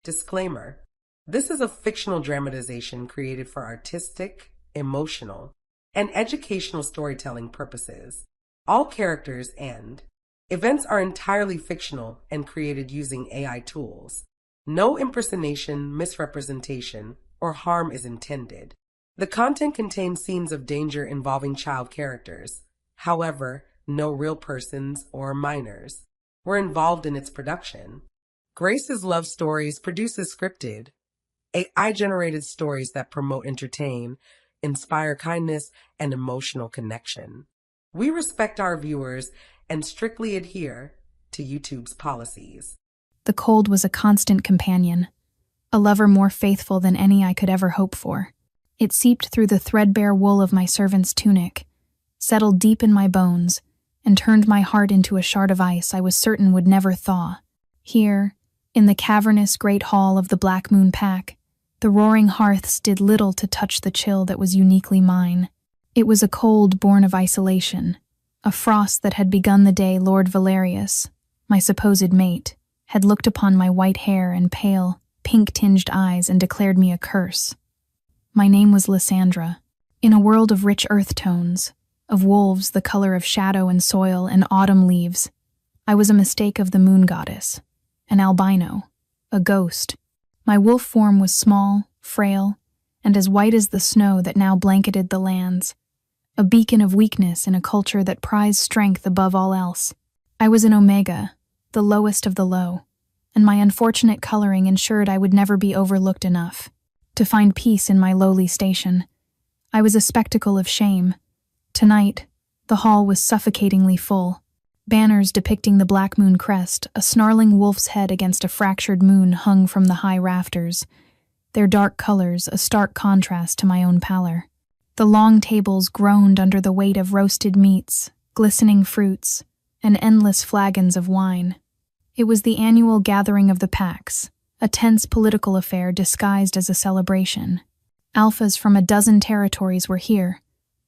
Disclaimer: this is a fictional dramatization created for artistic, emotional, and educational storytelling purposes. All characters and events are entirely fictional and created using AI tools. No impersonation, misrepresentation, or harm is intended. The content contains scenes of danger involving child characters. However, no real persons or minors were involved in its production. Grace's Love Stories produces scripted, AI-generated stories that promote, entertain, inspire kindness, and emotional connection. We respect our viewers and strictly adhere to YouTube's policies. The cold was a constant companion, a lover more faithful than any I could ever hope for. It seeped through the threadbare wool of my servant's tunic, settled deep in my bones, and turned my heart into a shard of ice I was certain would never thaw. Here, in the cavernous great hall of the Black Moon Pack, the roaring hearths did little to touch the chill that was uniquely mine. It was a cold born of isolation, a frost that had begun the day Lord Valerius, my supposed mate, had looked upon my white hair and pale, pink-tinged eyes and declared me a curse. My name was Lysandra. In a world of rich earth tones, of wolves the color of shadow and soil and autumn leaves, I was a mistake of the moon goddess, an albino, a ghost. My wolf form was small, frail, and as white as the snow that now blanketed the lands, a beacon of weakness in a culture that prized strength above all else. I was an omega, the lowest of the low, and my unfortunate coloring ensured I would never be overlooked enough to find peace in my lowly station. I was a spectacle of shame. Tonight, the hall was suffocatingly full. Banners depicting the Black Moon crest, a snarling wolf's head against a fractured moon hung from the high rafters, their dark colors a stark contrast to my own pallor. The long tables groaned under the weight of roasted meats, glistening fruits, and endless flagons of wine. It was the annual gathering of the packs, a tense political affair disguised as a celebration. Alphas from a dozen territories were here,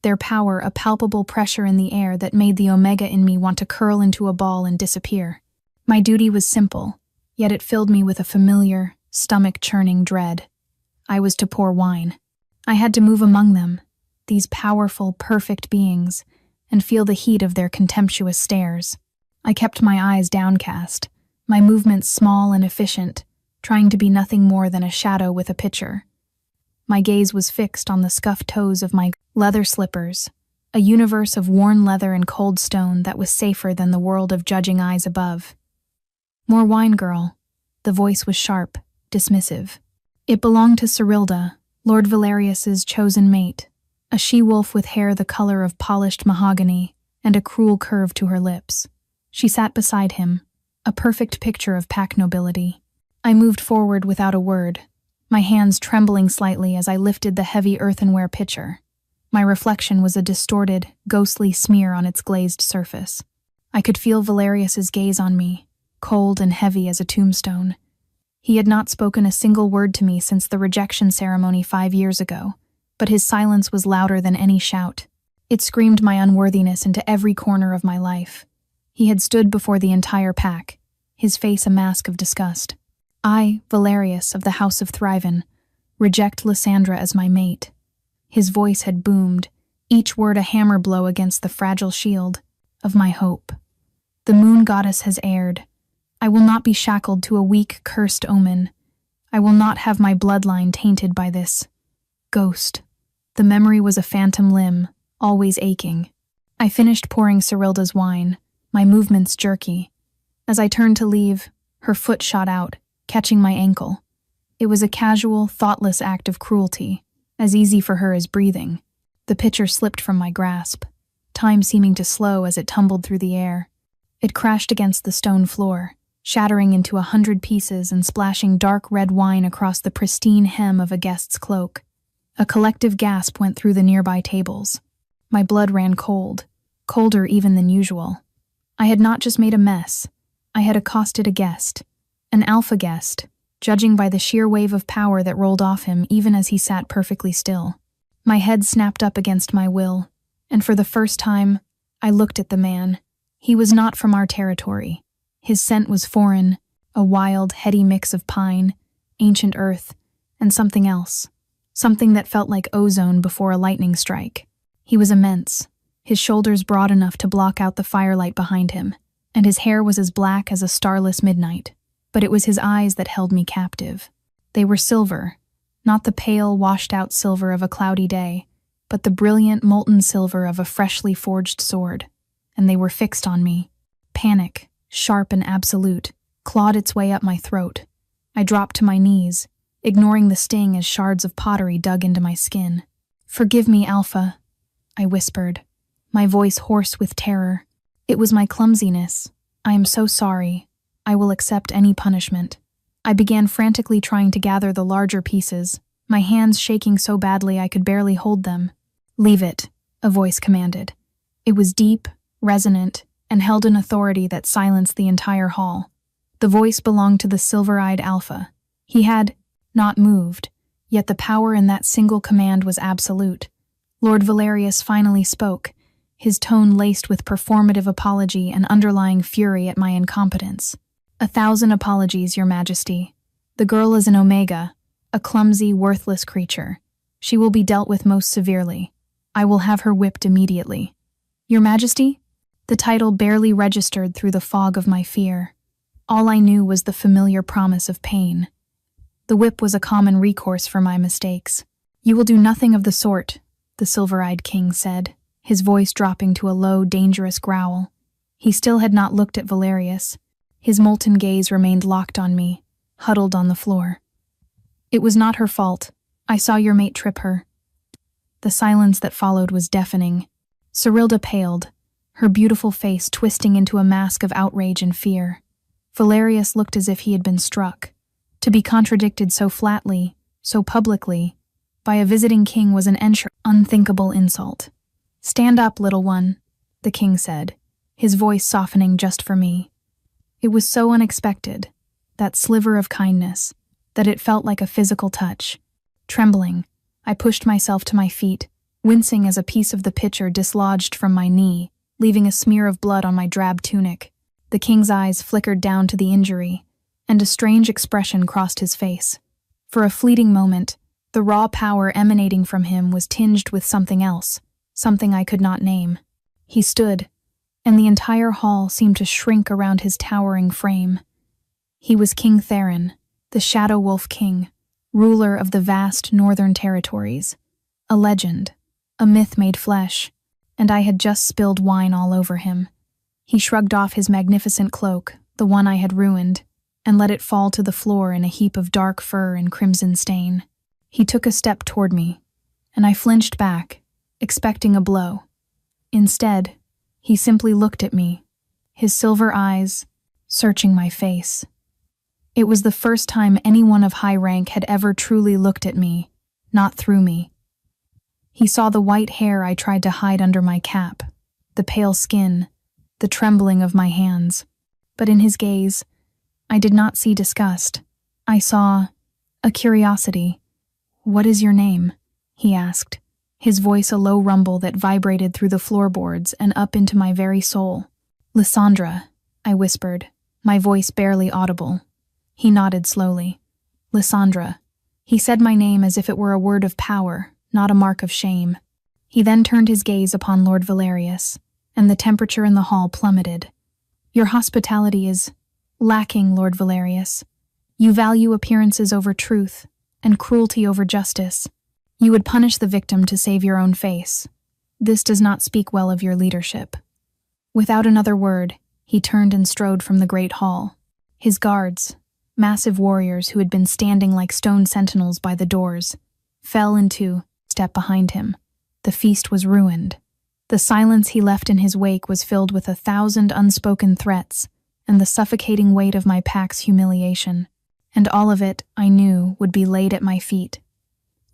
their power a palpable pressure in the air that made the omega in me want to curl into a ball and disappear. My duty was simple, yet it filled me with a familiar, stomach-churning dread. I was to pour wine. I had to move among them, these powerful, perfect beings, and feel the heat of their contemptuous stares. I kept my eyes downcast, my movements small and efficient, trying to be nothing more than a shadow with a pitcher. My gaze was fixed on the scuffed toes of my leather slippers, a universe of worn leather and cold stone that was safer than the world of judging eyes above. "More wine, girl." The voice was sharp, dismissive. It belonged to Cyrilda, Lord Valerius's chosen mate, a she-wolf with hair the color of polished mahogany and a cruel curve to her lips. She sat beside him, a perfect picture of pack nobility. I moved forward without a word, my hands trembling slightly as I lifted the heavy earthenware pitcher. My reflection was a distorted, ghostly smear on its glazed surface. I could feel Valerius's gaze on me, cold and heavy as a tombstone. He had not spoken a single word to me since the rejection ceremony 5 years ago, but his silence was louder than any shout. It screamed my unworthiness into every corner of my life. He had stood before the entire pack, his face a mask of disgust. I, Valerius of the House of Thriven, reject Lysandra as my mate. His voice had boomed, each word a hammer blow against the fragile shield of my hope. The moon goddess has erred. I will not be shackled to a weak, cursed omen. I will not have my bloodline tainted by this ghost. The memory was a phantom limb, always aching. I finished pouring Cyrilda's wine, my movements jerky. As I turned to leave, her foot shot out, catching my ankle. It was a casual, thoughtless act of cruelty, as easy for her as breathing. The pitcher slipped from my grasp, time seeming to slow as it tumbled through the air. It crashed against the stone floor, shattering into 100 pieces and splashing dark red wine across the pristine hem of a guest's cloak. A collective gasp went through the nearby tables. My blood ran cold, colder even than usual. I had not just made a mess. I had accosted a guest, an alpha guest, judging by the sheer wave of power that rolled off him even as he sat perfectly still. My head snapped up against my will, and for the first time, I looked at the man. He was not from our territory. His scent was foreign, a wild, heady mix of pine, ancient earth, and something else. Something that felt like ozone before a lightning strike. He was immense, his shoulders broad enough to block out the firelight behind him, and his hair was as black as a starless midnight. But it was his eyes that held me captive. They were silver, not the pale, washed-out silver of a cloudy day, but the brilliant, molten silver of a freshly forged sword. And they were fixed on me. Panic, sharp and absolute, clawed its way up my throat. I dropped to my knees, ignoring the sting as shards of pottery dug into my skin. "Forgive me, Alpha," I whispered, my voice hoarse with terror. "It was my clumsiness. I am so sorry. I will accept any punishment." I began frantically trying to gather the larger pieces, my hands shaking so badly I could barely hold them. "Leave it," a voice commanded. It was deep, resonant, and held an authority that silenced the entire hall. The voice belonged to the silver-eyed Alpha. He had not moved, yet the power in that single command was absolute. Lord Valerius finally spoke, his tone laced with performative apology and underlying fury at my incompetence. "1,000 apologies, Your Majesty. The girl is an Omega, a clumsy, worthless creature. She will be dealt with most severely. I will have her whipped immediately." "Your Majesty?" The title barely registered through the fog of my fear. All I knew was the familiar promise of pain. The whip was a common recourse for my mistakes. "You will do nothing of the sort," the silver-eyed king said, his voice dropping to a low, dangerous growl. He still had not looked at Valerius. His molten gaze remained locked on me, huddled on the floor. "It was not her fault. I saw your mate trip her." The silence that followed was deafening. Cyrilda paled, her beautiful face twisting into a mask of outrage and fear. Valerius looked as if he had been struck. To be contradicted so flatly, so publicly, by a visiting king was an unthinkable insult. "Stand up, little one," the king said, his voice softening just for me. It was so unexpected, that sliver of kindness, that it felt like a physical touch. Trembling, I pushed myself to my feet, wincing as a piece of the pitcher dislodged from my knee, leaving a smear of blood on my drab tunic. The king's eyes flickered down to the injury, and a strange expression crossed his face. For a fleeting moment, the raw power emanating from him was tinged with something else, something I could not name. He stood, and the entire hall seemed to shrink around his towering frame. He was King Theron, the Shadow Wolf King, ruler of the vast northern territories. A legend, a myth made flesh, and I had just spilled wine all over him. He shrugged off his magnificent cloak, the one I had ruined, and let it fall to the floor in a heap of dark fur and crimson stain. He took a step toward me, and I flinched back, expecting a blow. Instead, he simply looked at me, his silver eyes searching my face. It was the first time anyone of high rank had ever truly looked at me, not through me. He saw the white hair I tried to hide under my cap, the pale skin, the trembling of my hands. But in his gaze, I did not see disgust. I saw a curiosity. "What is your name?" he asked, his voice a low rumble that vibrated through the floorboards and up into my very soul. "Lysandra," I whispered, my voice barely audible. He nodded slowly. "Lysandra." He said my name as if it were a word of power, not a mark of shame. He then turned his gaze upon Lord Valerius, and the temperature in the hall plummeted. "Your hospitality is lacking, Lord Valerius. You value appearances over truth, and cruelty over justice. You would punish the victim to save your own face. This does not speak well of your leadership." Without another word, he turned and strode from the great hall. His guards, massive warriors who had been standing like stone sentinels by the doors, fell into step behind him. The feast was ruined. The silence he left in his wake was filled with 1,000 unspoken threats and the suffocating weight of my pack's humiliation. And all of it, I knew, would be laid at my feet.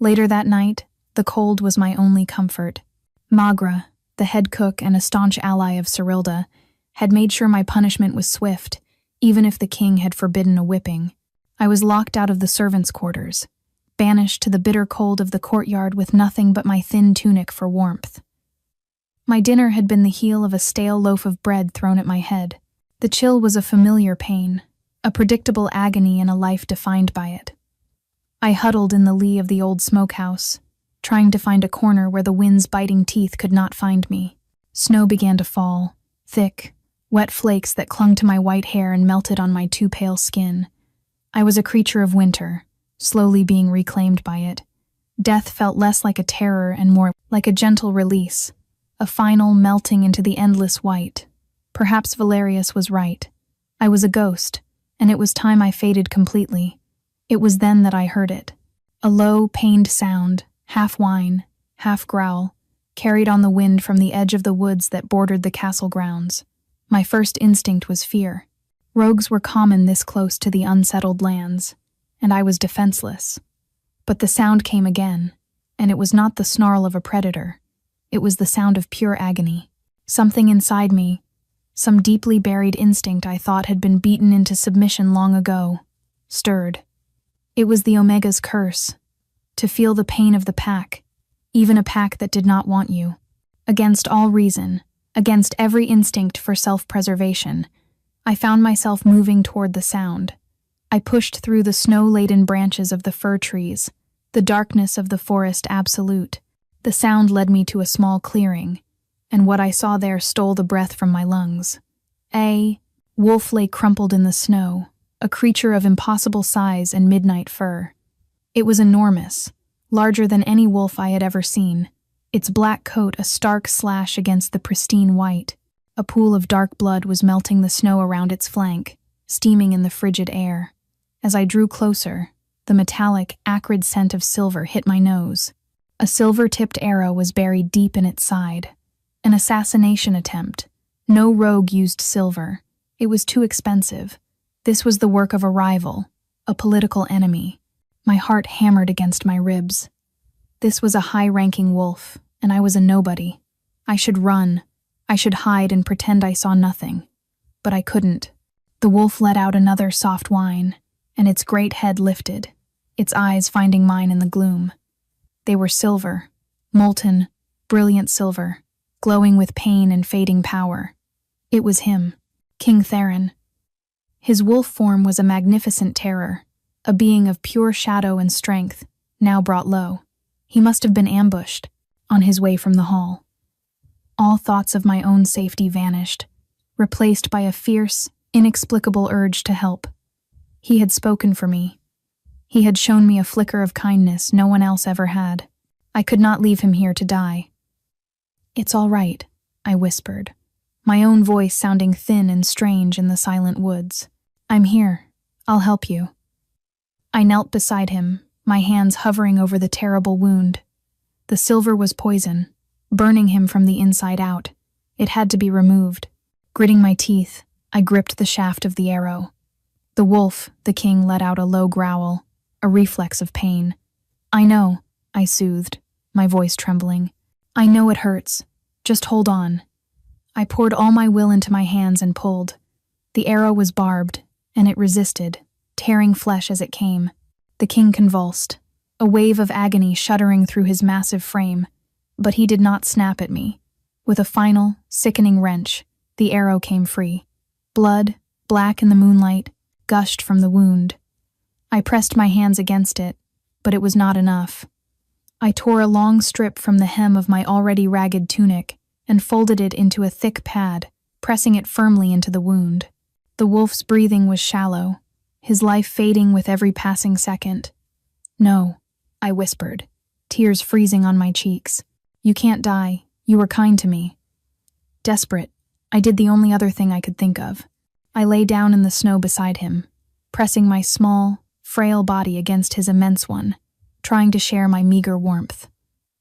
Later that night, the cold was my only comfort. Magra, the head cook and a staunch ally of Cyrilda, had made sure my punishment was swift, even if the king had forbidden a whipping. I was locked out of the servants' quarters, banished to the bitter cold of the courtyard with nothing but my thin tunic for warmth. My dinner had been the heel of a stale loaf of bread thrown at my head. The chill was a familiar pain, a predictable agony in a life defined by it. I huddled in the lee of the old smokehouse, trying to find a corner where the wind's biting teeth could not find me. Snow began to fall, thick, wet flakes that clung to my white hair and melted on my too pale skin. I was a creature of winter, slowly being reclaimed by it. Death felt less like a terror and more like a gentle release, a final melting into the endless white. Perhaps Valerius was right. I was a ghost, and it was time I faded completely. It was then that I heard it. A low, pained sound, half whine, half growl, carried on the wind from the edge of the woods that bordered the castle grounds. My first instinct was fear. Rogues were common this close to the unsettled lands, and I was defenseless. But the sound came again, and it was not the snarl of a predator. It was the sound of pure agony. Something inside me, some deeply buried instinct I thought had been beaten into submission long ago, stirred. It was the Omega's curse, to feel the pain of the pack, even a pack that did not want you. Against all reason, against every instinct for self-preservation, I found myself moving toward the sound. I pushed through the snow-laden branches of the fir trees, the darkness of the forest absolute. The sound led me to a small clearing, and what I saw there stole the breath from my lungs. A wolf lay crumpled in the snow, a creature of impossible size and midnight fur. It was enormous, larger than any wolf I had ever seen, its black coat a stark slash against the pristine white. A pool of dark blood was melting the snow around its flank, steaming in the frigid air. As I drew closer, the metallic, acrid scent of silver hit my nose. A silver-tipped arrow was buried deep in its side. An assassination attempt. No rogue used silver. It was too expensive. This was the work of a rival, a political enemy. My heart hammered against my ribs. This was a high-ranking wolf, and I was a nobody. I should run. I should hide and pretend I saw nothing. But I couldn't. The wolf let out another soft whine, and its great head lifted, its eyes finding mine in the gloom. They were silver, molten, brilliant silver, glowing with pain and fading power. It was him, King Theron. His wolf form was a magnificent terror, a being of pure shadow and strength, now brought low. He must have been ambushed, on his way from the hall. All thoughts of my own safety vanished, replaced by a fierce, inexplicable urge to help. He had spoken for me. He had shown me a flicker of kindness no one else ever had. I could not leave him here to die. "It's all right," I whispered, my own voice sounding thin and strange in the silent woods. "I'm here. I'll help you." I knelt beside him, my hands hovering over the terrible wound. The silver was poison, burning him from the inside out. It had to be removed. Gritting my teeth, I gripped the shaft of the arrow. The wolf, the king, let out a low growl, a reflex of pain. "I know," I soothed, my voice trembling. "I know it hurts. Just hold on." I poured all my will into my hands and pulled. The arrow was barbed, and it resisted, tearing flesh as it came. The king convulsed, a wave of agony shuddering through his massive frame, but he did not snap at me. With a final, sickening wrench, the arrow came free. Blood, black in the moonlight, gushed from the wound. I pressed my hands against it, but it was not enough. I tore a long strip from the hem of my already ragged tunic and folded it into a thick pad, pressing it firmly into the wound. The wolf's breathing was shallow, his life fading with every passing second. "No," I whispered, tears freezing on my cheeks. "You can't die. You were kind to me." Desperate, I did the only other thing I could think of. I lay down in the snow beside him, pressing my small, frail body against his immense one, trying to share my meager warmth.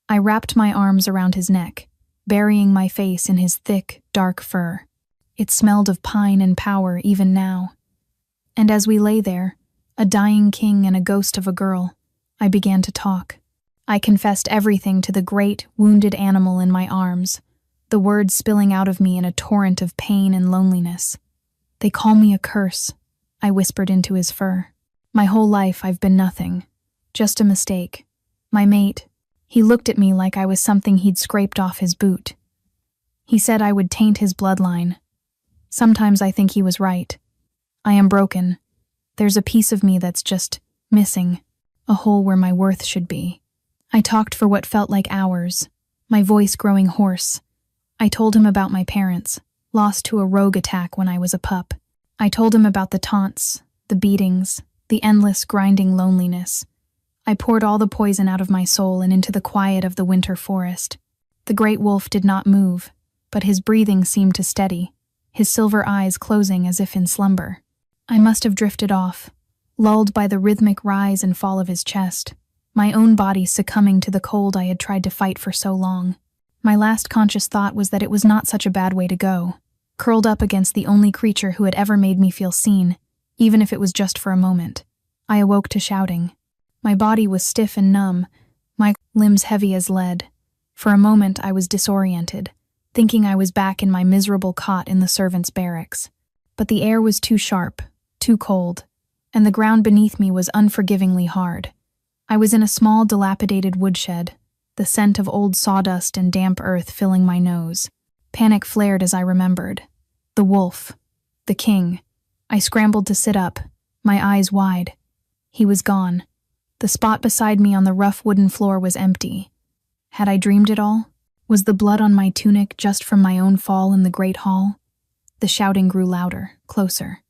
I wrapped my arms around his neck, burying my face in his thick, dark fur. It smelled of pine and power even now. And as we lay there, a dying king and a ghost of a girl, I began to talk. I confessed everything to the great, wounded animal in my arms, the words spilling out of me in a torrent of pain and loneliness. "They call me a curse," I whispered into his fur. "My whole life I've been nothing, just a mistake. My mate, he looked at me like I was something he'd scraped off his boot. He said I would taint his bloodline. Sometimes I think he was right. I am broken. There's a piece of me that's just missing. a hole where my worth should be. I talked for what felt like hours, my voice growing hoarse. I told him about my parents, lost to a rogue attack when I was a pup. I told him about the taunts, the beatings, the endless grinding loneliness. I poured all the poison out of my soul and into the quiet of the winter forest. The great wolf did not move, but his breathing seemed to steady, his silver eyes closing as if in slumber. I must have drifted off, lulled by the rhythmic rise and fall of his chest, my own body succumbing to the cold I had tried to fight for so long. My last conscious thought was that it was not such a bad way to go, curled up against the only creature who had ever made me feel seen, even if it was just for a moment. I awoke to shouting. My body was stiff and numb, my limbs heavy as lead. For a moment I was disoriented, thinking I was back in my miserable cot in the servants' barracks. But the air was too sharp, too cold, and the ground beneath me was unforgivingly hard. I was in a small, dilapidated woodshed, the scent of old sawdust and damp earth filling my nose. Panic flared as I remembered. The wolf. The king. I scrambled to sit up, my eyes wide. He was gone. The spot beside me on the rough wooden floor was empty. Had I dreamed it all? Was the blood on my tunic just from my own fall in the great hall? The shouting grew louder, closer.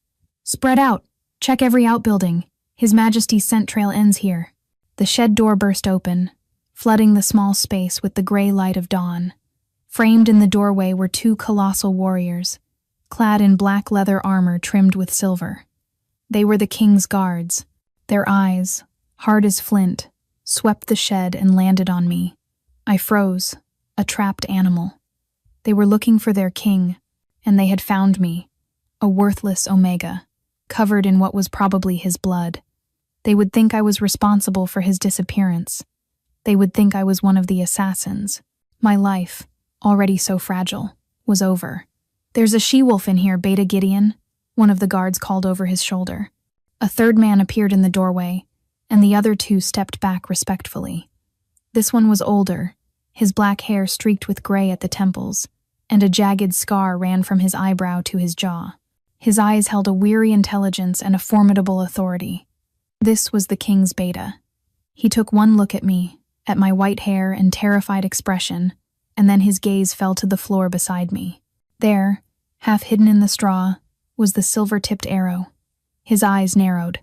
"Spread out! Check every outbuilding! His Majesty's scent trail ends here." The shed door burst open, flooding the small space with the gray light of dawn. Framed in the doorway were two colossal warriors, clad in black leather armor trimmed with silver. They were the king's guards. Their eyes, hard as flint, swept the shed and landed on me. I froze, a trapped animal. They were looking for their king, and they had found me, a worthless Omega, covered in what was probably his blood. They would think I was responsible for his disappearance. They would think I was one of the assassins. My life, already so fragile, was over. "There's a she-wolf in here, Beta Gideon," one of the guards called over his shoulder. A third man appeared in the doorway, and the other two stepped back respectfully. This one was older, his black hair streaked with gray at the temples, and a jagged scar ran from his eyebrow to his jaw. His eyes held a weary intelligence and a formidable authority. This was the king's Beta. He took one look at me, at my white hair and terrified expression, and then his gaze fell to the floor beside me. There, half hidden in the straw, was the silver-tipped arrow. His eyes narrowed.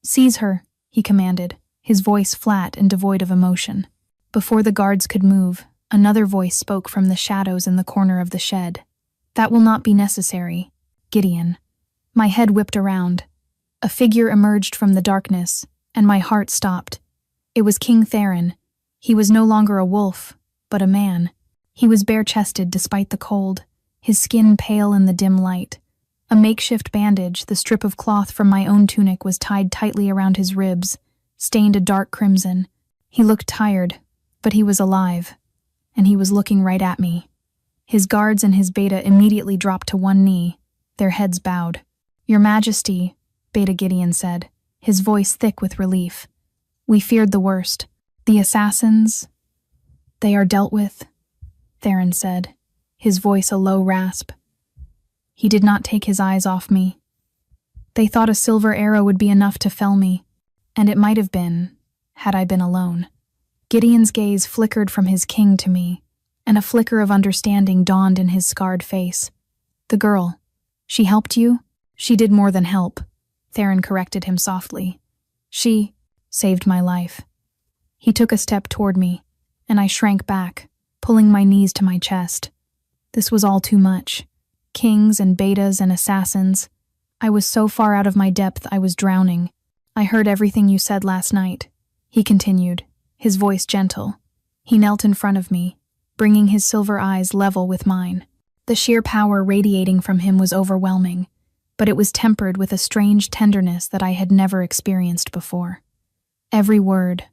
"Seize her," he commanded, his voice flat and devoid of emotion. Before the guards could move, another voice spoke from the shadows in the corner of the shed. "That will not be necessary, Gideon." My head whipped around. A figure emerged from the darkness, and my heart stopped. It was King Theron. He was no longer a wolf, but a man. He was bare-chested despite the cold, his skin pale in the dim light. A makeshift bandage, the strip of cloth from my own tunic, was tied tightly around his ribs, stained a dark crimson. He looked tired, but he was alive, and he was looking right at me. His guards and his Beta immediately dropped to one knee, their heads bowed. "Your Majesty," Beta Gideon said, his voice thick with relief. "We feared the worst. The assassins, they are dealt with," Theron said, his voice a low rasp. He did not take his eyes off me. "They thought a silver arrow would be enough to fell me, and it might have been, had I been alone." Gideon's gaze flickered from his king to me, and a flicker of understanding dawned in his scarred face. "The girl, she helped you?" "She did more than help," Theron corrected him softly. "She saved my life." He took a step toward me, and I shrank back, pulling my knees to my chest. This was all too much. Kings and Betas and assassins. I was so far out of my depth I was drowning. "I heard everything you said last night," he continued, his voice gentle. He knelt in front of me, bringing his silver eyes level with mine. The sheer power radiating from him was overwhelming, but it was tempered with a strange tenderness that I had never experienced before. Every word,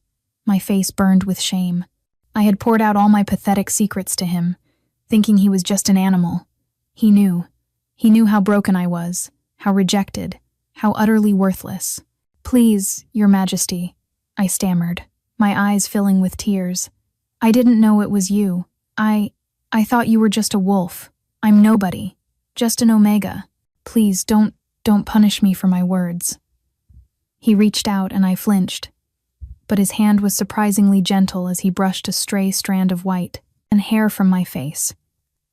my face burned with shame. I had poured out all my pathetic secrets to him, thinking he was just an animal. He knew. He knew how broken I was, how rejected, how utterly worthless. "Please, Your Majesty," I stammered, my eyes filling with tears. "I didn't know it was you. I thought you were just a wolf. I'm nobody. Just an Omega. Please, don't punish me for my words." He reached out and I flinched. but his hand was surprisingly gentle as he brushed a stray strand of white and hair from my face.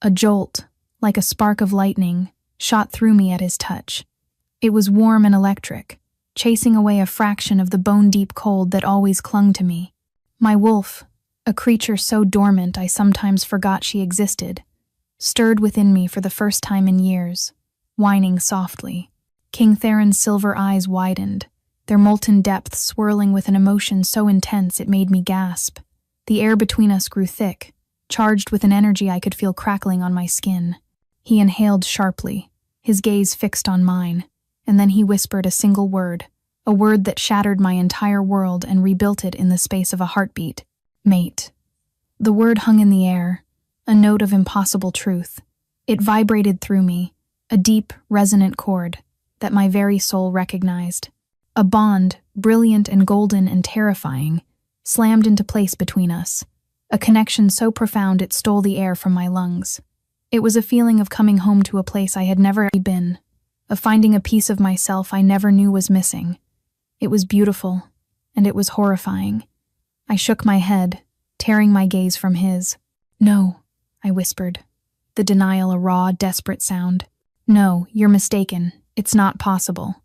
A jolt, like a spark of lightning, shot through me at his touch. It was warm and electric, chasing away a fraction of the bone-deep cold that always clung to me. My wolf, a creature so dormant I sometimes forgot she existed, stirred within me for the first time in years, whining softly. King Theron's silver eyes widened, their molten depths swirling with an emotion so intense it made me gasp. The air between us grew thick, charged with an energy I could feel crackling on my skin. He inhaled sharply, his gaze fixed on mine, and then he whispered a single word, a word that shattered my entire world and rebuilt it in the space of a heartbeat. Mate. The word hung in the air, a note of impossible truth. It vibrated through me, a deep, resonant chord that my very soul recognized. A bond, brilliant and golden and terrifying, slammed into place between us, a connection so profound it stole the air from my lungs. It was a feeling of coming home to a place I had never been, of finding a piece of myself I never knew was missing. It was beautiful, and it was horrifying. I shook my head, tearing my gaze from his. "No," I whispered, the denial a raw, desperate sound. "No, you're mistaken. It's not possible.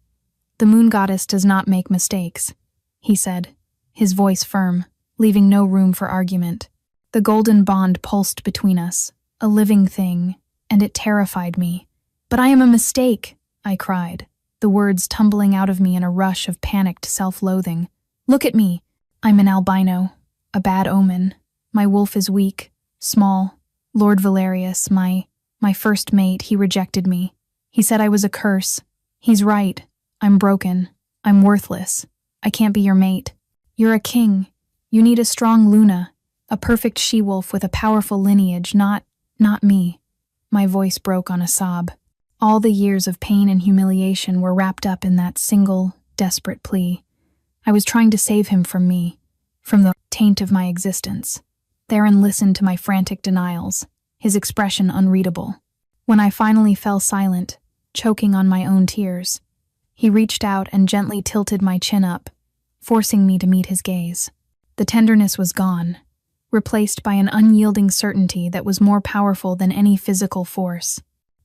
The moon goddess does not make mistakes," he said, his voice firm, leaving no room for argument. The golden bond pulsed between us, a living thing, and it terrified me. "But I am a mistake," I cried, the words tumbling out of me in a rush of panicked self-loathing. "Look at me. I'm an albino, a bad omen. My wolf is weak, small. Lord Valerius, my first mate, he rejected me. He said I was a curse. He's right. I'm broken. I'm worthless. I can't be your mate. You're a king. You need a strong Luna, a perfect she-wolf with a powerful lineage, not me." My voice broke on a sob. All the years of pain and humiliation were wrapped up in that single, desperate plea. I was trying to save him from me, from the taint of my existence. Theron listened to my frantic denials, his expression unreadable. When I finally fell silent, choking on my own tears, he reached out and gently tilted my chin up, forcing me to meet his gaze. The tenderness was gone, replaced by an unyielding certainty that was more powerful than any physical force.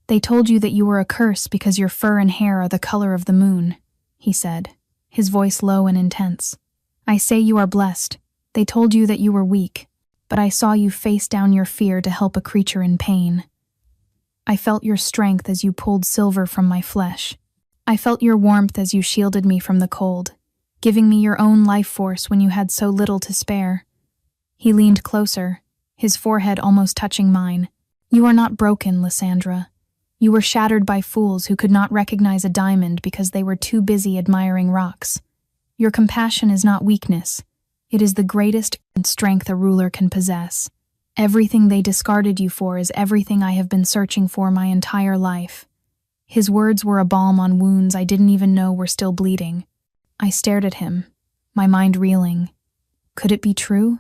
"They told you that you were a curse because your fur and hair are the color of the moon," he said, his voice low and intense. "I say you are blessed. They told you that you were weak, but I saw you face down your fear to help a creature in pain. I felt your strength as you pulled silver from my flesh. I felt your warmth as you shielded me from the cold, giving me your own life force when you had so little to spare." He leaned closer, his forehead almost touching mine. "You are not broken, Lysandra. You were shattered by fools who could not recognize a diamond because they were too busy admiring rocks. Your compassion is not weakness. It is the greatest strength a ruler can possess. Everything they discarded you for is everything I have been searching for my entire life." His words were a balm on wounds I didn't even know were still bleeding. I stared at him, my mind reeling. Could it be true?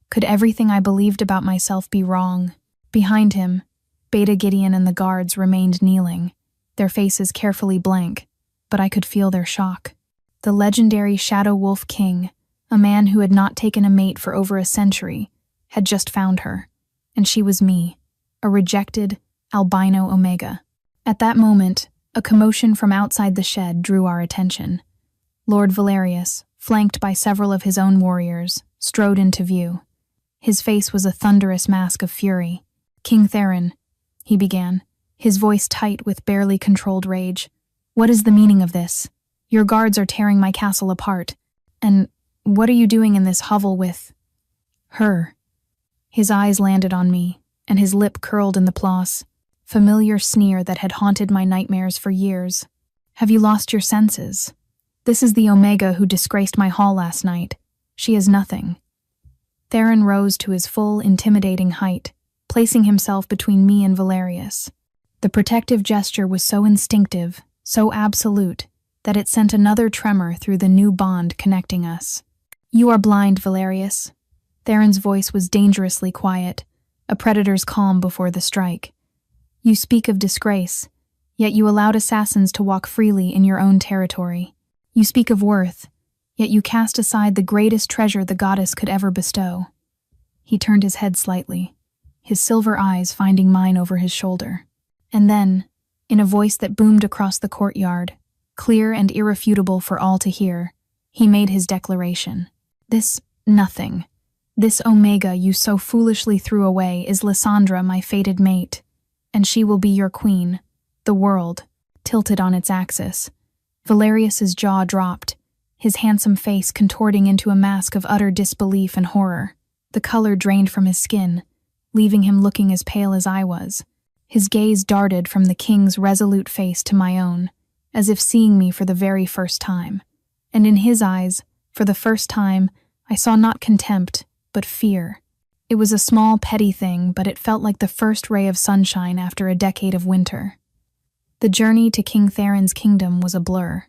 Could everything I believed about myself be wrong? Behind him, Beta Gideon and the guards remained kneeling, their faces carefully blank, but I could feel their shock. The legendary Shadow Wolf King, a man who had not taken a mate for over a century, had just found her, and she was me, a rejected, albino Omega. At that moment, a commotion from outside the shed drew our attention. Lord Valerius, flanked by several of his own warriors, strode into view. His face was a thunderous mask of fury. "King Theron," he began, his voice tight with barely controlled rage. "What is the meaning of this? Your guards are tearing my castle apart. And what are you doing in this hovel with her?" His eyes landed on me, and his lip curled in the familiar sneer that had haunted my nightmares for years. "Have you lost your senses? This is the Omega who disgraced my hall last night. She is nothing." Theron rose to his full, intimidating height, placing himself between me and Valerius. The protective gesture was so instinctive, so absolute, that it sent another tremor through the new bond connecting us. "You are blind, Valerius." Theron's voice was dangerously quiet, a predator's calm before the strike. "You speak of disgrace, yet you allowed assassins to walk freely in your own territory. You speak of worth, Yet you cast aside the greatest treasure the goddess could ever bestow." He turned his head slightly, his silver eyes finding mine over his shoulder. And then, in a voice that boomed across the courtyard, clear and irrefutable for all to hear, he made his declaration. "This nothing, this Omega you so foolishly threw away is Lysandra, my fated mate, and she will be your queen." The world tilted on its axis. Valerius's jaw dropped, his handsome face contorting into a mask of utter disbelief and horror. The color drained from his skin, leaving him looking as pale as I was. His gaze darted from the king's resolute face to my own, as if seeing me for the very first time. And in his eyes, for the first time, I saw not contempt, but fear. It was a small, petty thing, but it felt like the first ray of sunshine after a decade of winter. The journey to King Theron's kingdom was a blur.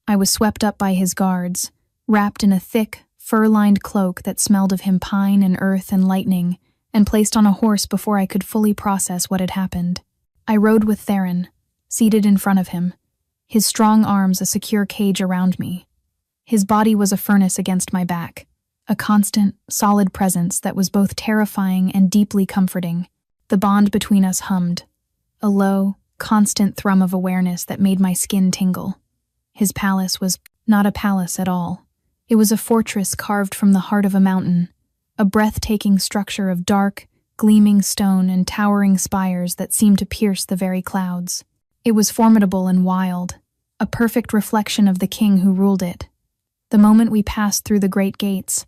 I was swept up by his guards, wrapped in a thick, fur-lined cloak that smelled of him pine and earth and lightning, and placed on a horse before I could fully process what had happened. I rode with Theron, seated in front of him, his strong arms a secure cage around me. His body was a furnace against my back, a constant, solid presence that was both terrifying and deeply comforting. The bond between us hummed, a low, constant thrum of awareness that made my skin tingle. His palace was not a palace at all. It was a fortress carved from the heart of a mountain, a breathtaking structure of dark, gleaming stone and towering spires that seemed to pierce the very clouds. It was formidable and wild, a perfect reflection of the king who ruled it. The moment we passed through the great gates,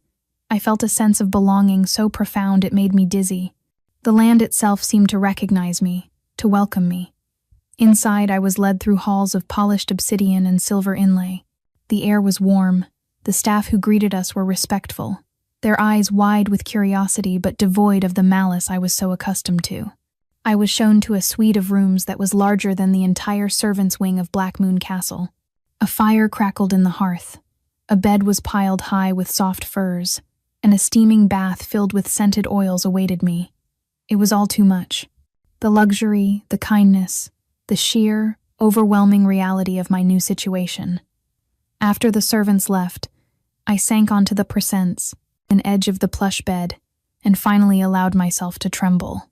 I felt a sense of belonging so profound it made me dizzy. The land itself seemed to recognize me, to welcome me. Inside, I was led through halls of polished obsidian and silver inlay. The air was warm. The staff who greeted us were respectful, their eyes wide with curiosity but devoid of the malice I was so accustomed to. I was shown to a suite of rooms that was larger than the entire servants' wing of Black Moon Castle. A fire crackled in the hearth. A bed was piled high with soft furs, and a steaming bath filled with scented oils awaited me. It was all too much. The luxury, the kindness, the sheer, overwhelming reality of my new situation. After the servants left, I sank onto the presence, an edge of the plush bed, and finally allowed myself to tremble.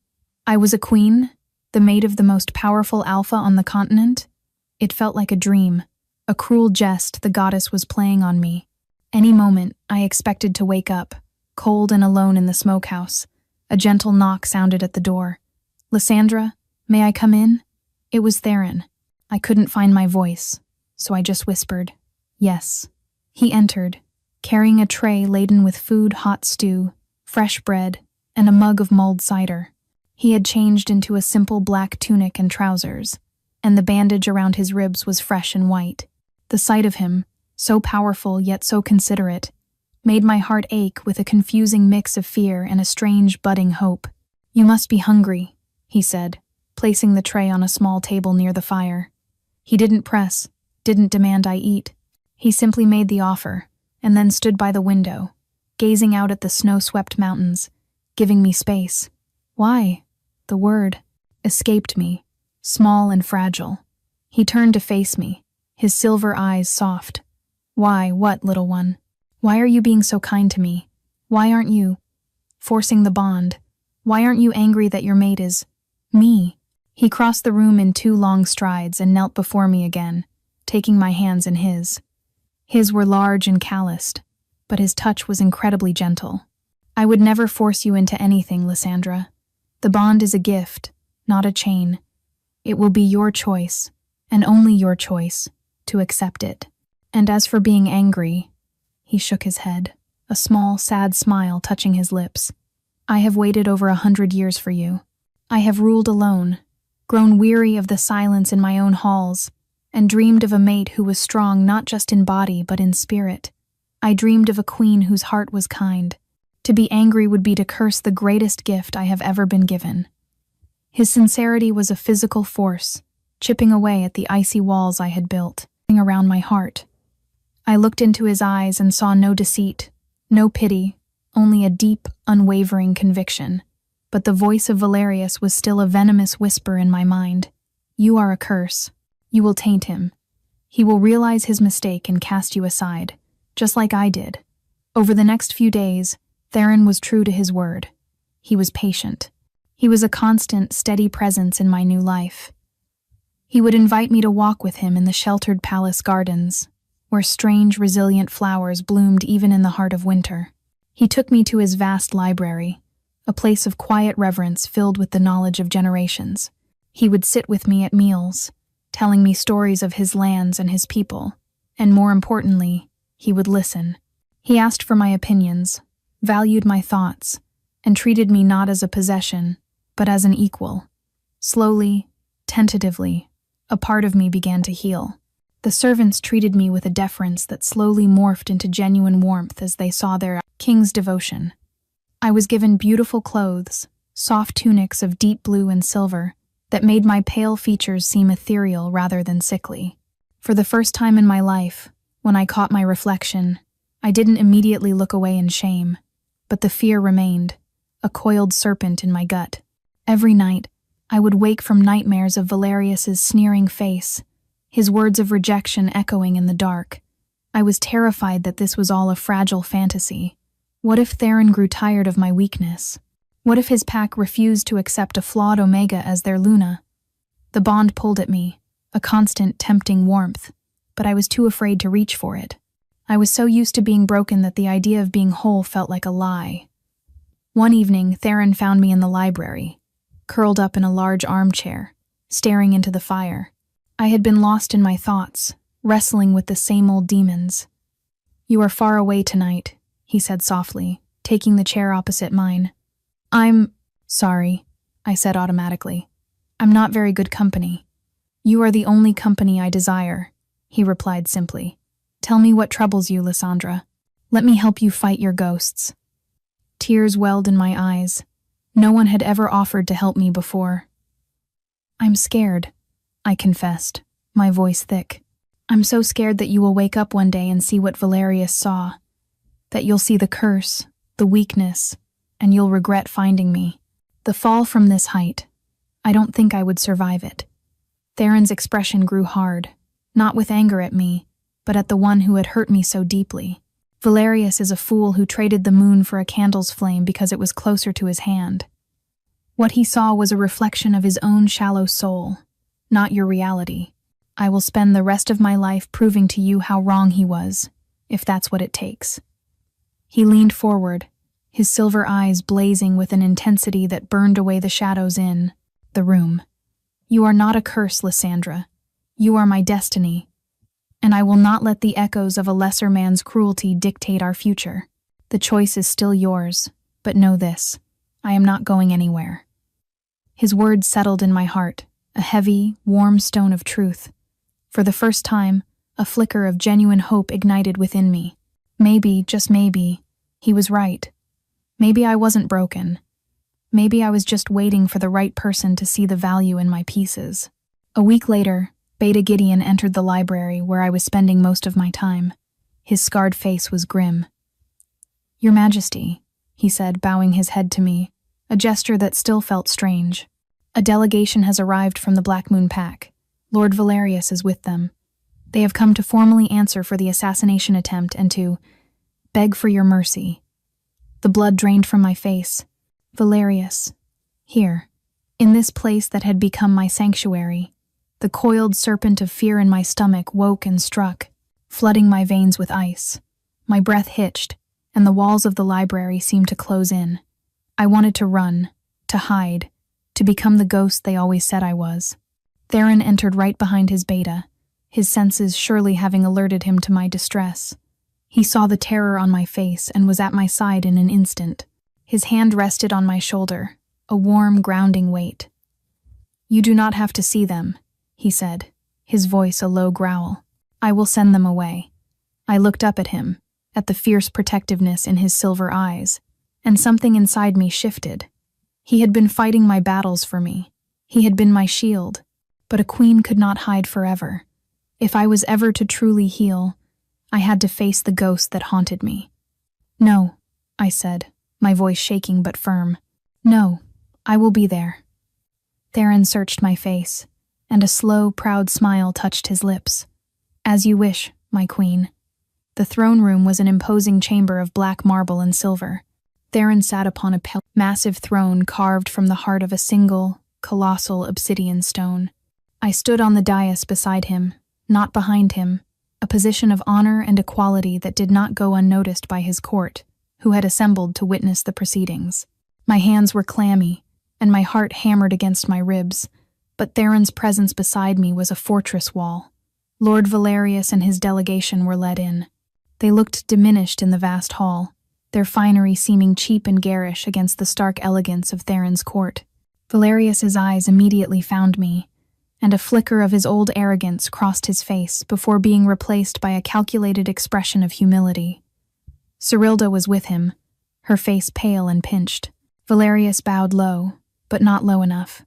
I was a queen, the mate of the most powerful alpha on the continent. It felt like a dream, a cruel jest the goddess was playing on me. Any moment, I expected to wake up, cold and alone in the smokehouse. A gentle knock sounded at the door. "Lysandra, may I come in?" It was Theron. I couldn't find my voice, so I just whispered, "Yes." He entered, carrying a tray laden with food, hot stew, fresh bread, and a mug of mulled cider. He had changed into a simple black tunic and trousers, and the bandage around his ribs was fresh and white. The sight of him, so powerful yet so considerate, made my heart ache with a confusing mix of fear and a strange budding hope. "You must be hungry," he said, placing the tray on a small table near the fire. He didn't press, didn't demand I eat. He simply made the offer, and then stood by the window, gazing out at the snow-swept mountains, giving me space. "Why?" The word escaped me, small and fragile. He turned to face me, his silver eyes soft. "Why, what, little one? Why are you being so kind to me? Why aren't you forcing the bond? Why aren't you angry that your mate is me?" He crossed the room in 2 long strides and knelt before me again, taking my hands in his. His were large and calloused, but his touch was incredibly gentle. "I would never force you into anything, Lysandra. The bond is a gift, not a chain. It will be your choice, and only your choice, to accept it. And as for being angry," he shook his head, a small, sad smile touching his lips. "I have waited over 100 years for you. I have ruled alone, grown weary of the silence in my own halls, and dreamed of a mate who was strong not just in body but in spirit. I dreamed of a queen whose heart was kind. To be angry would be to curse the greatest gift I have ever been given." His sincerity was a physical force, chipping away at the icy walls I had built around my heart. I looked into his eyes and saw no deceit, no pity, only a deep, unwavering conviction. But the voice of Valerius was still a venomous whisper in my mind. "You are a curse. You will taint him. He will realize his mistake and cast you aside. just like I did. Over the next few days, Theron was true to his word. He was patient. He was a constant, steady presence in my new life. He would invite me to walk with him in the sheltered palace gardens, where strange, resilient flowers bloomed even in the heart of winter. He took me to his vast library, a place of quiet reverence filled with the knowledge of generations. He would sit with me at meals, telling me stories of his lands and his people, and more importantly, he would listen. He asked for my opinions, valued my thoughts, and treated me not as a possession, but as an equal. Slowly, tentatively, a part of me began to heal. The servants treated me with a deference that slowly morphed into genuine warmth as they saw their king's devotion. I was given beautiful clothes, soft tunics of deep blue and silver, that made my pale features seem ethereal rather than sickly. For the first time in my life, when I caught my reflection, I didn't immediately look away in shame, but the fear remained, a coiled serpent in my gut. Every night, I would wake from nightmares of Valerius's sneering face, his words of rejection echoing in the dark. I was terrified that this was all a fragile fantasy. What if Theron grew tired of my weakness? What if his pack refused to accept a flawed Omega as their Luna? The bond pulled at me, a constant, tempting warmth, but I was too afraid to reach for it. I was so used to being broken that the idea of being whole felt like a lie. One evening, Theron found me in the library, curled up in a large armchair, staring into the fire. I had been lost in my thoughts, wrestling with the same old demons. "You are far away tonight," he said softly, taking the chair opposite mine. "I'm sorry," I said automatically. "I'm not very good company." "You are the only company I desire," he replied simply. "Tell me what troubles you, Lysandra. Let me help you fight your ghosts." Tears welled in my eyes. No one had ever offered to help me before. "I'm scared," I confessed, my voice thick. "I'm so scared that you will wake up one day and see what Valerius saw. That you'll see the curse, the weakness, and you'll regret finding me. The fall from this height, I don't think I would survive it." Theron's expression grew hard, not with anger at me, but at the one who had hurt me so deeply. "Valerius is a fool who traded the moon for a candle's flame because it was closer to his hand. What he saw was a reflection of his own shallow soul, not your reality. I will spend the rest of my life proving to you how wrong he was, if that's what it takes." He leaned forward, his silver eyes blazing with an intensity that burned away the shadows in the room. "You are not a curse, Lysandra. You are my destiny, and I will not let the echoes of a lesser man's cruelty dictate our future. The choice is still yours, but know this, I am not going anywhere." His words settled in my heart, a heavy, warm stone of truth. For the first time, a flicker of genuine hope ignited within me. Maybe, just maybe, he was right. Maybe I wasn't broken. Maybe I was just waiting for the right person to see the value in my pieces. A week later, Beta Gideon entered the library where I was spending most of my time. His scarred face was grim. "Your Majesty," he said, bowing his head to me, a gesture that still felt strange. "A delegation has arrived from the Black Moon Pack. Lord Valerius is with them. They have come to formally answer for the assassination attempt and to beg for your mercy." The blood drained from my face. Valerius. Here, in this place that had become my sanctuary. The coiled serpent of fear in my stomach woke and struck, flooding my veins with ice. My breath hitched, and the walls of the library seemed to close in. I wanted to run, to hide, to become the ghost they always said I was. Theron entered right behind his Beta, his senses surely having alerted him to my distress. He saw the terror on my face and was at my side in an instant. His hand rested on my shoulder, a warm, grounding weight. "You do not have to see them," he said, his voice a low growl. "I will send them away." I looked up at him, at the fierce protectiveness in his silver eyes, and something inside me shifted. He had been fighting my battles for me. He had been my shield, but a queen could not hide forever. If I was ever to truly heal, I had to face the ghost that haunted me. "No," I said, my voice shaking but firm. "No, I will be there." Theron searched my face, and a slow, proud smile touched his lips. "As you wish, my queen." The throne room was an imposing chamber of black marble and silver. Theron sat upon a massive throne carved from the heart of a single, colossal obsidian stone. I stood on the dais beside him, not behind him, a position of honor and equality that did not go unnoticed by his court, who had assembled to witness the proceedings. My hands were clammy, and my heart hammered against my ribs, but Theron's presence beside me was a fortress wall. Lord Valerius and his delegation were led in. They looked diminished in the vast hall, their finery seeming cheap and garish against the stark elegance of Theron's court. Valerius's eyes immediately found me, and a flicker of his old arrogance crossed his face before being replaced by a calculated expression of humility. Cyrilda was with him, her face pale and pinched. Valerius bowed low, but not low enough.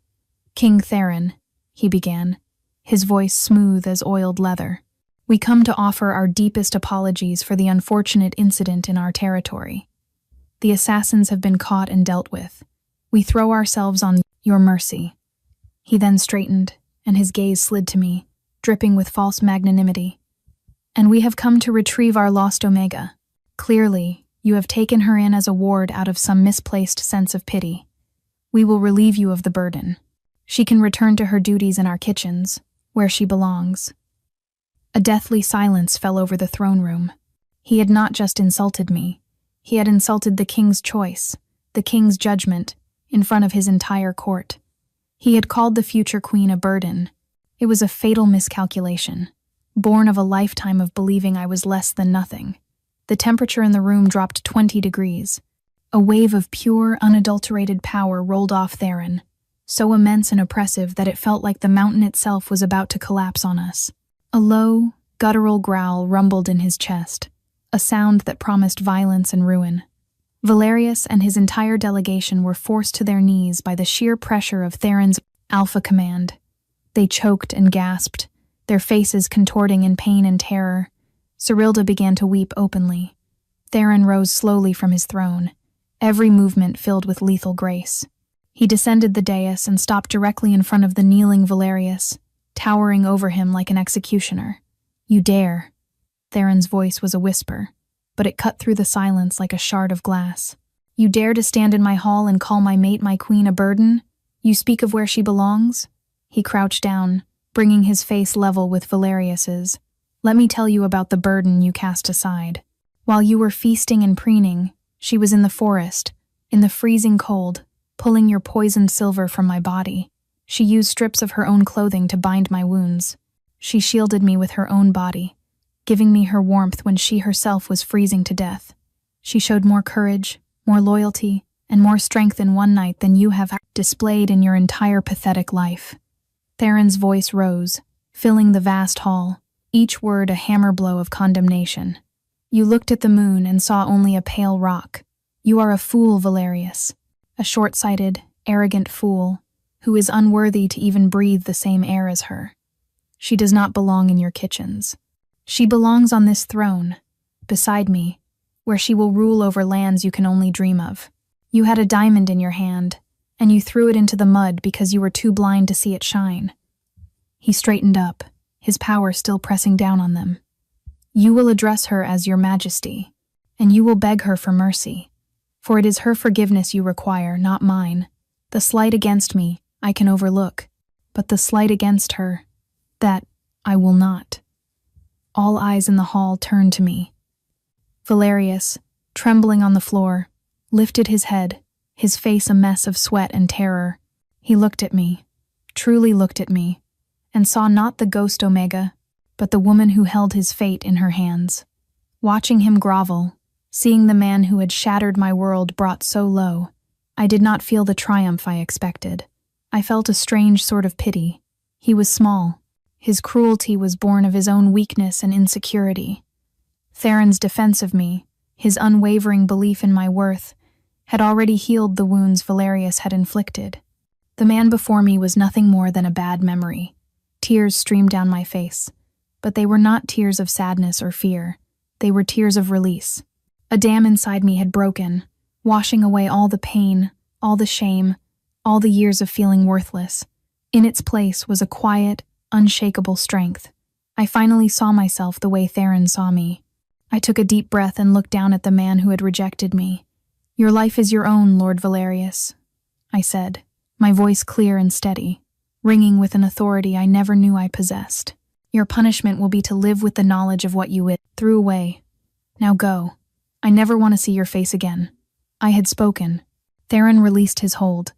"King Theron," he began, his voice smooth as oiled leather, "we come to offer our deepest apologies for the unfortunate incident in our territory. The assassins have been caught and dealt with. We throw ourselves on your mercy." He then straightened, and his gaze slid to me, dripping with false magnanimity. "And we have come to retrieve our lost Omega. Clearly, you have taken her in as a ward out of some misplaced sense of pity. We will relieve you of the burden. She can return to her duties in our kitchens, where she belongs." A deathly silence fell over the throne room. He had not just insulted me. He had insulted the king's choice, the king's judgment, in front of his entire court. He had called the future queen a burden. It was a fatal miscalculation, born of a lifetime of believing I was less than nothing. The temperature in the room dropped 20 degrees. A wave of pure, unadulterated power rolled off Theron, so immense and oppressive that it felt like the mountain itself was about to collapse on us. A low, guttural growl rumbled in his chest, a sound that promised violence and ruin. Valerius and his entire delegation were forced to their knees by the sheer pressure of Theron's alpha command. They choked and gasped, their faces contorting in pain and terror. Cyrilda began to weep openly. Theron rose slowly from his throne, every movement filled with lethal grace. He descended the dais and stopped directly in front of the kneeling Valerius, towering over him like an executioner. "You dare." Theron's voice was a whisper, but it cut through the silence like a shard of glass. "You dare to stand in my hall and call my mate, my queen, a burden? You speak of where she belongs?" He crouched down, bringing his face level with Valerius's. "Let me tell you about the burden you cast aside. While you were feasting and preening, she was in the forest, in the freezing cold, pulling your poisoned silver from my body. She used strips of her own clothing to bind my wounds. She shielded me with her own body, giving me her warmth when she herself was freezing to death. She showed more courage, more loyalty, and more strength in one night than you have displayed in your entire pathetic life." Theron's voice rose, filling the vast hall, each word a hammer blow of condemnation. "You looked at the moon and saw only a pale rock. You are a fool, Valerius, a short-sighted, arrogant fool, who is unworthy to even breathe the same air as her. She does not belong in your kitchens. She belongs on this throne, beside me, where she will rule over lands you can only dream of. You had a diamond in your hand, and you threw it into the mud because you were too blind to see it shine." He straightened up, his power still pressing down on them. "You will address her as your majesty, and you will beg her for mercy, for it is her forgiveness you require, not mine. The slight against me I can overlook, but the slight against her, that I will not." All eyes in the hall turned to me. Valerius, trembling on the floor, lifted his head, his face a mess of sweat and terror. He looked at me, truly looked at me, and saw not the ghost Omega, but the woman who held his fate in her hands. Watching him grovel, seeing the man who had shattered my world brought so low, I did not feel the triumph I expected. I felt a strange sort of pity. He was small. His cruelty was born of his own weakness and insecurity. Theron's defense of me, his unwavering belief in my worth, had already healed the wounds Valerius had inflicted. The man before me was nothing more than a bad memory. Tears streamed down my face, but they were not tears of sadness or fear. They were tears of release. A dam inside me had broken, washing away all the pain, all the shame, all the years of feeling worthless. In its place was a quiet, unshakable strength. I finally saw myself the way Theron saw me. I took a deep breath and looked down at the man who had rejected me. "Your life is your own, Lord Valerius," I said, my voice clear and steady, ringing with an authority I never knew I possessed. "Your punishment will be to live with the knowledge of what you threw away. Now go. I never want to see your face again." I had spoken. Theron released his hold,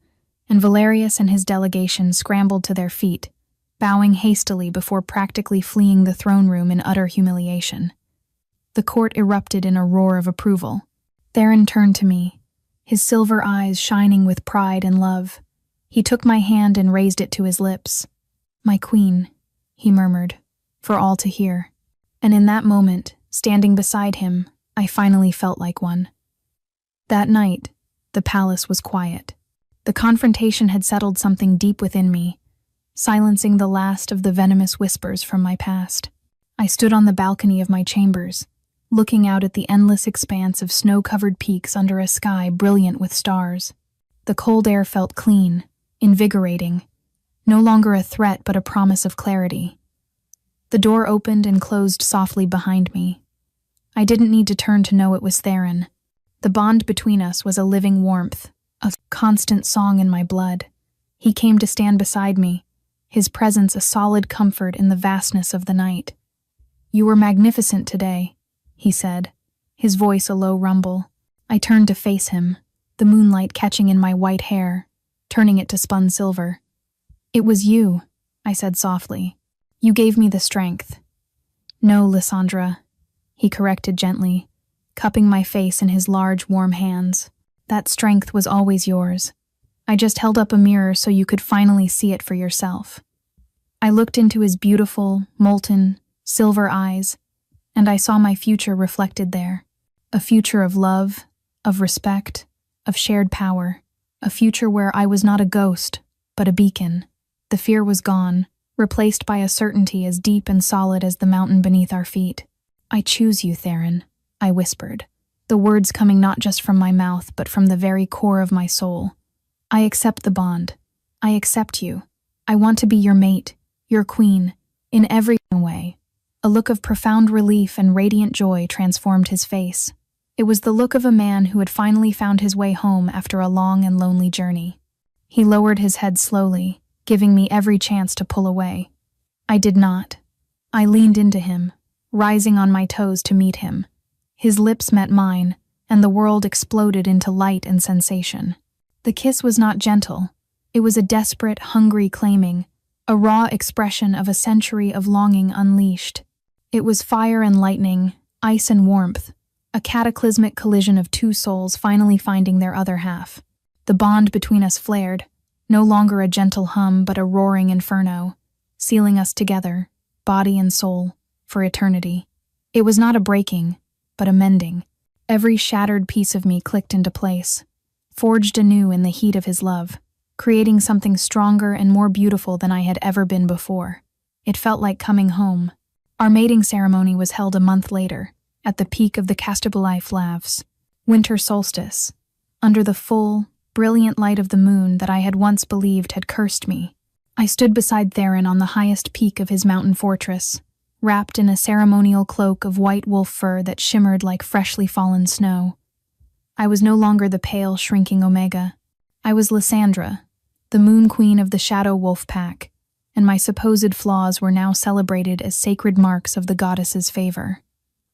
and Valerius and his delegation scrambled to their feet, bowing hastily before practically fleeing the throne room in utter humiliation. The court erupted in a roar of approval. Theron turned to me, his silver eyes shining with pride and love. He took my hand and raised it to his lips. "My queen," he murmured, for all to hear. And in that moment, standing beside him, I finally felt like one. That night, the palace was quiet. The confrontation had settled something deep within me, silencing the last of the venomous whispers from my past. I stood on the balcony of my chambers, looking out at the endless expanse of snow-covered peaks under a sky brilliant with stars. The cold air felt clean, invigorating, no longer a threat but a promise of clarity. The door opened and closed softly behind me. I didn't need to turn to know it was Theron. The bond between us was a living warmth, a constant song in my blood. He came to stand beside me, his presence a solid comfort in the vastness of the night. "You were magnificent today," he said, his voice a low rumble. I turned to face him, the moonlight catching in my white hair, turning it to spun silver. "It was you," I said softly. "You gave me the strength." "No, Lysandra," he corrected gently, cupping my face in his large, warm hands. "That strength was always yours. I just held up a mirror so you could finally see it for yourself." I looked into his beautiful, molten, silver eyes, and I saw my future reflected there. A future of love, of respect, of shared power. A future where I was not a ghost, but a beacon. The fear was gone, replaced by a certainty as deep and solid as the mountain beneath our feet. "I choose you, Theron," I whispered, the words coming not just from my mouth, but from the very core of my soul. "I accept the bond. I accept you. I want to be your mate, your queen, in every way." A look of profound relief and radiant joy transformed his face. It was the look of a man who had finally found his way home after a long and lonely journey. He lowered his head slowly, giving me every chance to pull away. I did not. I leaned into him, rising on my toes to meet him. His lips met mine, and the world exploded into light and sensation. The kiss was not gentle. It was a desperate, hungry claiming, a raw expression of a century of longing unleashed. It was fire and lightning, ice and warmth, a cataclysmic collision of two souls finally finding their other half. The bond between us flared, no longer a gentle hum but a roaring inferno, sealing us together, body and soul, for eternity. It was not a breaking, but a mending. Every shattered piece of me clicked into place, forged anew in the heat of his love, creating something stronger and more beautiful than I had ever been before. It felt like coming home. Our mating ceremony was held a month later, at the peak of the Castabulai Flavs, winter solstice, under the full, brilliant light of the moon that I had once believed had cursed me. I stood beside Theron on the highest peak of his mountain fortress, wrapped in a ceremonial cloak of white wolf fur that shimmered like freshly fallen snow. I was no longer the pale, shrinking Omega. I was Lysandra, the moon queen of the Shadow Wolf Pack, and my supposed flaws were now celebrated as sacred marks of the goddess's favor.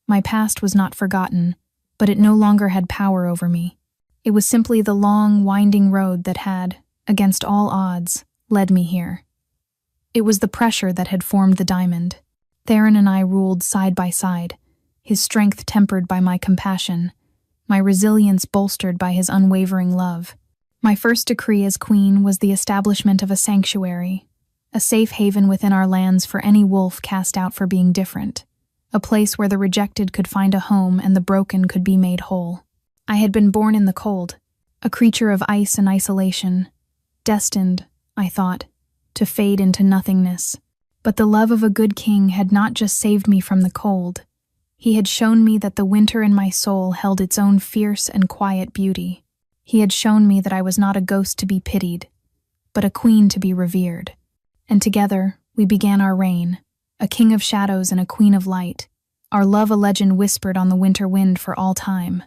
My past was not forgotten, but it no longer had power over me. It was simply the long, winding road that had, against all odds, led me here. It was the pressure that had formed the diamond. Theron and I ruled side by side, his strength tempered by my compassion, my resilience bolstered by his unwavering love. My first decree as queen was the establishment of a sanctuary, a safe haven within our lands for any wolf cast out for being different, a place where the rejected could find a home and the broken could be made whole. I had been born in the cold, a creature of ice and isolation, destined, I thought, to fade into nothingness. But the love of a good king had not just saved me from the cold. He had shown me that the winter in my soul held its own fierce and quiet beauty. He had shown me that I was not a ghost to be pitied, but a queen to be revered. And together, we began our reign, a king of shadows and a queen of light, our love a legend whispered on the winter wind for all time.